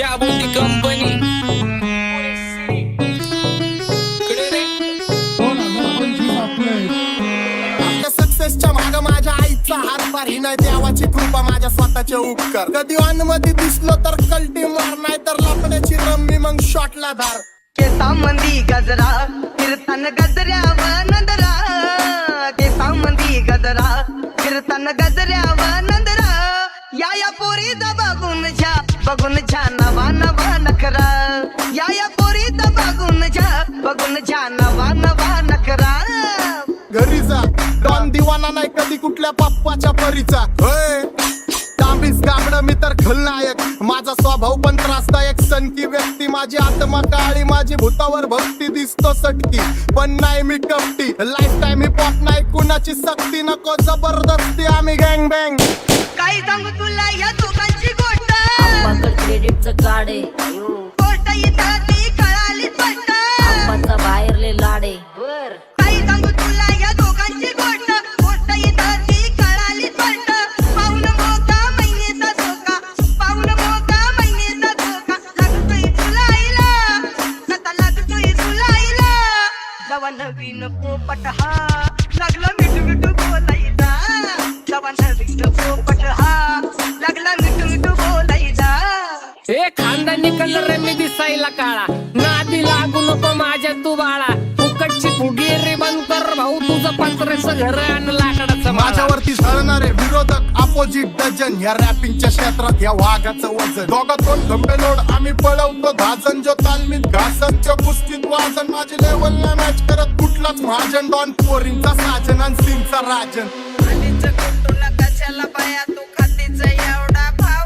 क्या बोलती कंपनी सक्सेसच्या माग माझ्या आईचा हातभार ही नाही देवाची कृपा माझ्या स्वतःचे उपकार कधी मध्ये दिसलो तर कल्टी मार नाही तर लपण्याची रम्मी मग शॉटला धार केसामंदी गजरा कीर्तन गजऱ्यावर नंदरा केसामंदी गजरा कीर्तन गजऱ्यावर नंदरा या पोरीचा बघून झा नवा नवा नखरा या पोरीचा बघून झा नवा नवा नखरा घरी जा डॉन दिवाना नाही कधी कुठल्या पप्पाच्या परीचा होय तांबीस गाबड मी तर खलनायक माझा स्वभाव पण त्रासदायक सनकी व्यक्ती माझी आत्मा काळी माझी भूतावर भक्ती दिसतो सटकी पण नाही मी कपटी लाईफ टाइम हिप हॉप नाही कुणाची सक्ती नको जबरदस्ती आम्ही गँग बँग काही सांगू तुला या दोघांची गोष्ट क्रेडिटचं कार्ड आहे गोष्ट इथं ती कळाली स्पष्ट आप्पाचा बाहेरले लाडे काही सांगू तुला या दोघांची गोष्ट गोष्ट इथं ती कळाली स्पष्ट पाऊन मोका महिनेचा धोका पाऊन मोका महिनेचा धोका लागतोय तुलाईला आता लागतोय तुलाईला जवा नवीन पोपट हा लागला मिठू मिठू बोलायचा जवा नवीन पोपट हा लागला मिठू मिठू बोलायचा ए खानदानी कलर रे मी दिसायला काळा नादी लागू नको माझ्या तू बाळा फुकटची फुगीरी बंद कर भाऊ तुझं पत्रेचं घर आणि लाकडाचं माझ्यावरती झळणारे विरोधक अपोजिट डझन या रॅपिंगच्या क्षेत्रात या वाघाचं वजन दोघात दोन खंबे लोड आम्ही पळवतो धाजन जो तालमीत घासनच्या कुस्तीत वाजन माझी लेवल ना मॅच करत कुठलाच महाजन डॉन पोरींचा साजन आणि सिंगचा राजन आलीच कुटुला कशाला बाया तू खातीच एवढा भाव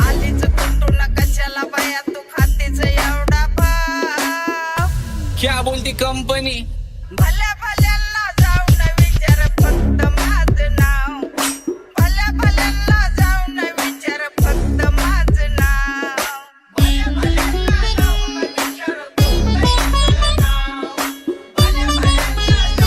आलीच कुटुला कशाला बाया तू खातीच एवढा भाव क्या बोलती कंपनी भल्या भल्यांना जाऊन विचार फक्त माझं नाव भल्या भल्यांना जाऊन विचार फक्त माझं नाव भल्या भल्यांना जाऊन विचार फक्त माझं नाव भल्या भल्यांना जाऊन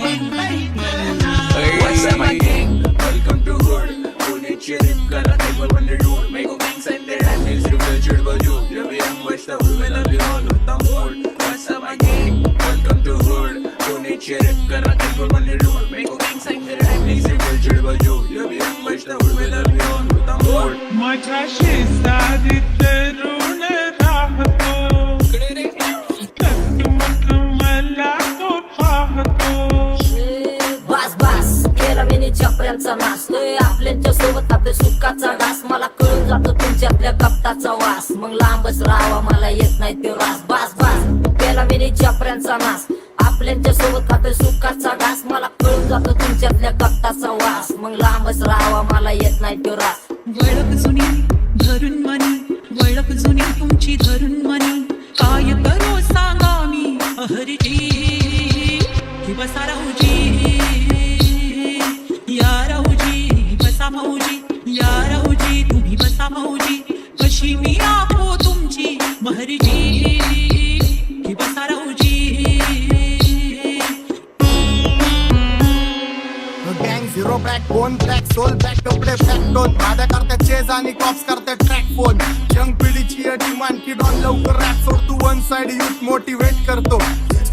विचार What's up, my gang? Welcome to Hood. Pune Cherip Kara Table when they do. Make a gang send their hand is revealed by you. Every young West of women are all with the mood. What's up, my gang? Welcome to Hood. Pune Cherip Kara Table when they do. Make a gang send their hand is revealed by you. Every young West of women are all with the mood. माझ्या शेजारीत तरुण राहतो टकमक मला तो पाहतो बस बस केला मी चपऱ्यांचा नाश आपल्याच्या सोबत आपल्या सुखाचा घास मला कळून जातो तुमच्यातल्या कपटाचा वास मग लांबच राहावा मला येत नाही तो रास बस बस केला मी चपऱ्यांचा नाश आपल्याच्या सोबत आपल्या सुखाचा घास मला कळून जातो तुमच्यातल्या कपटाचा वास मग लांबच राहावा मला येत नाही तो रास वळख जुनी धरून मनी वळख जुनी तुमची धरून मनी काय करू सांगा मी अहरजी कि बसा राहूजी या राहूजी बसा भाऊजी या राहूजी तुम्ही बसा भाऊजी कशी मी आपो तुमची महरजी कि बसा राहूजी गँग zero back bone track soul back कपडे बॅक टोन भाड्या करते चेज आणि कॉप्स करते ट्रॅक फोन यंग पिढीची डिमांड की डॉन लवकर रॅप सोड तू वन साइड युथ मोटिवेट करतो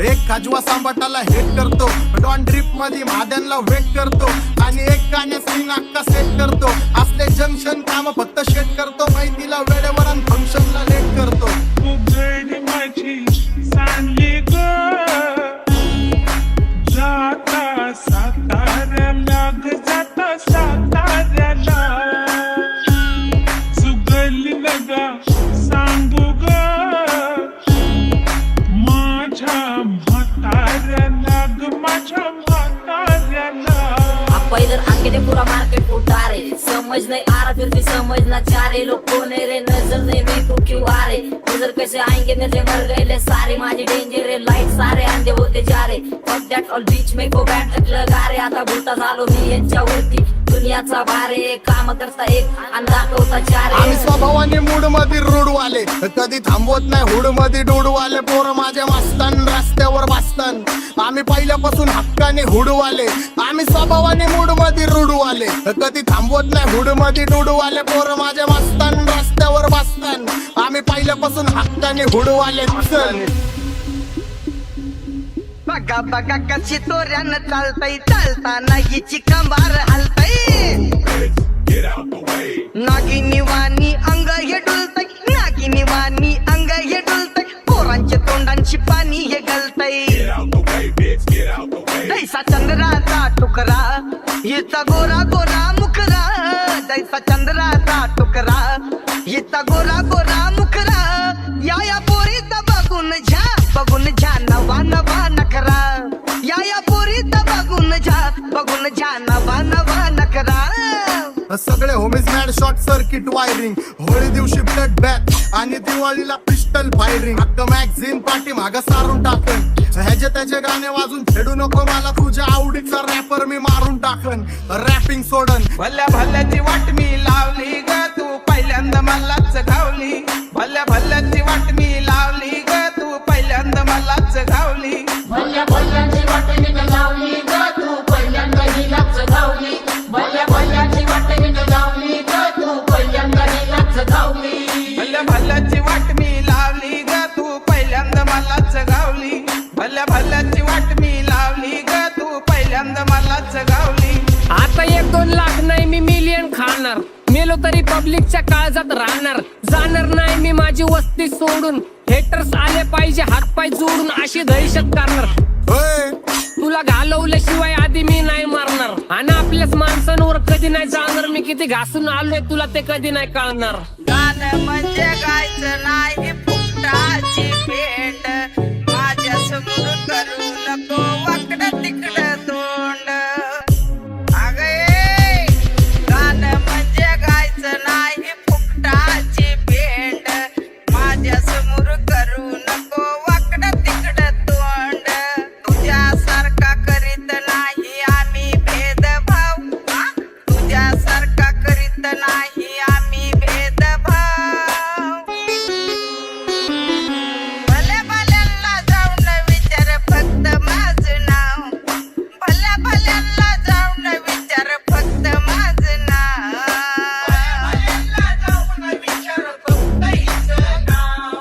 एक खाजवा सांबाटाला हेट करतो डॉन ड्रिप मध्ये महाद्यांना वेट करतो आणि एक गाण्यात सिंग अक्का सेट करतो असले जंक्शन काम फक्त शेट करतो माहितीला वेळेवर आणि फंक्शनला लेट करतो उघड माझी सांगली ग जाता साताऱ्याला ग जाता साताऱ्याला सुगली नगा सांगू ग माझ्या म्हाताऱ्याला ग माझ्या म्हाताऱ्याला इधर आके ने पूरा मार्केट उठा रहे समझ नहीं आ रहा फिर भी समझना चाह रहे लोग कौन है रे नजर नहीं मेरे को क्यों आ रहे नजर कैसे आएंगे नजर मर गए ले सारे माझे डेंजर है लाइट सारे अंधे होते जा रहे फक दैट ऑल बीच में को बैठ लगा रे आता भूता झालो मी यांच्यावरती दुनियाचा भारे काम करता एक आणि दाखवता चार आम्ही स्वभावाने मूड मध्ये रूडवाले कधी थांबवत नाही हुड मध्ये डोडवाले पोरं माझ्या मस्तान रस्त्यावर बसतान आम्ही पहिल्यापासून हक्काने हुडवाले आम्ही स्वभावाने मूड मध्ये रूडवाले कधी थांबवत नाही हुड मध्ये डोडवाले पोरं माझ्या मस्तान रस्त्यावर बसतान वतन आम्ही पहिल्यापासून हक्काने हुडवाले चल बघा बघा कशी तोऱ्यानं चालतय चालताना हिची कंबार हलतय नागिनी वाणी अंग हे डुलतय नागिनी वाणी अंग हे डुलतय पोरांच्या तोंडांची पाणी हे गलतय जैसा चंद्राचा टुकरा हिचा गोरा गोरा मुखरा जैसा चंद्राचा टुकरा हिचा गोरा गोरा मुखरा या पोरीचा बघून झा नवा नवा नखरा या पोरीचा बघून झा नवा नवा नखरा सगळे homies mad short circuit wiring Holi दिवशी ब्लड बॅथ आणि दिवाळीला पिस्टल फायरिंग हक्क मॅगझिन पाठी माग सारून टाकन ह्याचे त्याचे गाणे वाजून खेळू नको मला तुझ्या आवडीचा रॅपर मी मारून टाकन रॅपिंग सोडन भल्या भल्याची वाट मी लावली ग तू पहिल्यांदा मलाच घावली भल्या भल्याची वाट मी लावली ग तू पहिल्यांदा मलाच घावली भल्या भल्याची वाट मी लावली ग तू पहिल्यांदा हिलाच घावली भल्या भल्याची वाट मी लावली ग तू पहिल्यांदा हिलाच घावली भल्या भल्याची वाट मी लावली ग तू पहिल्यांदा मलाच घावली भल्या भल्याची वाट मी लावली ग तू पहिल्यांदा मलाच घावली आता 1-2 लाख नाही मी मिलियन खाणार मेलो तरी पब्लिकच्या काळजात राहणार जाणार नाही मी माझी वस्ती सोडून हेटर्स आले पाहिजे हातपाय जोडून अशी दहशत करणार होय तुला घालवल्याशिवाय आधी मी नाही मारणार आणि आपल्याच माणसांवर कधी नाही जाणार मी किती घासून आलोय तुला ते कधी नाही कळणार गाणं म्हणजे गायचं नाही फुकटाची भेट माझ्या समोर करू नको वाकडं तिकडं तोंड अगे गाणं म्हणजे गायचं नाही फुकटाची भेट माझ्या समोर करू नको वाकडं तिकडं तोंड तुझ्यासारखा करीत नाही आम्ही भेदभाव तुझ्यासारखा करीत नाही आम्ही भेदभाव भल्या भल्यांना जाऊन विचार फक्त माझं नाव भल्या भल्यांना जाऊन विचार फक्त माझं नाव भल्या जाऊन विचार फक्त हिचं नाव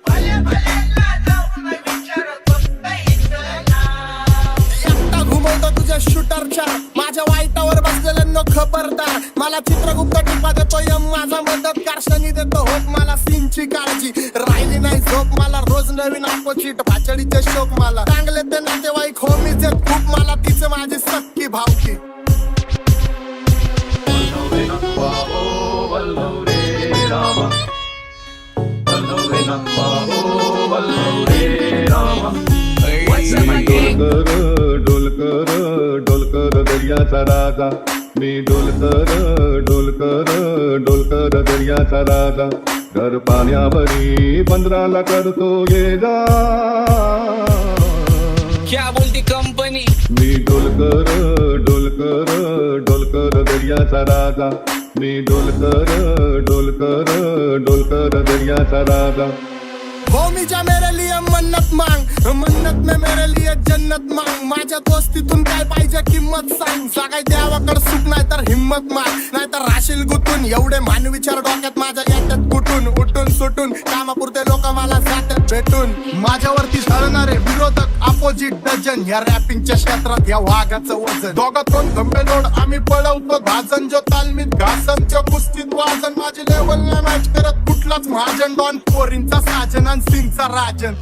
भल्या भल्यांना जाऊन विचार फक्त हिचं नाव एकटा घुमवतो तुझ्या शूटरच्या माझ्या वाईटावर बसलेल्यांनो खबरदार मला चित्रगुप्त टिपा देतो यम माझा मदत कारशनी देतो होप मला सीनची काळजी राहिली नाही झोप मला रोज नवीन अपोजिट भाचडीचे शोक मला चांगले ते नातेवाईक होमीच आहेत खूप मला तिचे माझी सक्की भावकी डोलकर दर्याचा राजा मी डोलकर दर्याचा राजा घर पाण्यावरी बंदराला करतो ये जा क्या बोलती कंपनी मी डोलकर दर्याचा राजा मी डोलकर दर्याचा राजा होमीच्या मेरे लिए मन्नत मांग मन्नत में मेरे लिए जन्नत मांग माझ्या दोस्तीतून काय पाहिजे किंमत सांग सगळ्या देवाकडे सुख नाही तर हिम्मत माग नाही तर राशील गुतून एवढे मानविचार डोक्यात माझ्या येतात कुठून उठून सुटून कामापुरते लोक मला जातात भेटून माझ्यावरती ठरणारे विरोधक अपोजिट डझन या रॅपिंगच्या क्षेत्रात या वाघाचं वजन दोघातून गंभे लोड आम्ही पळवतो भाजन जो तालमीत घासन जो कुस्तीत वाजन माझी लेवल नाही मॅच करत कुठलाच महाजन डॉन पोरींचा साजन आणि सिंगचा राजन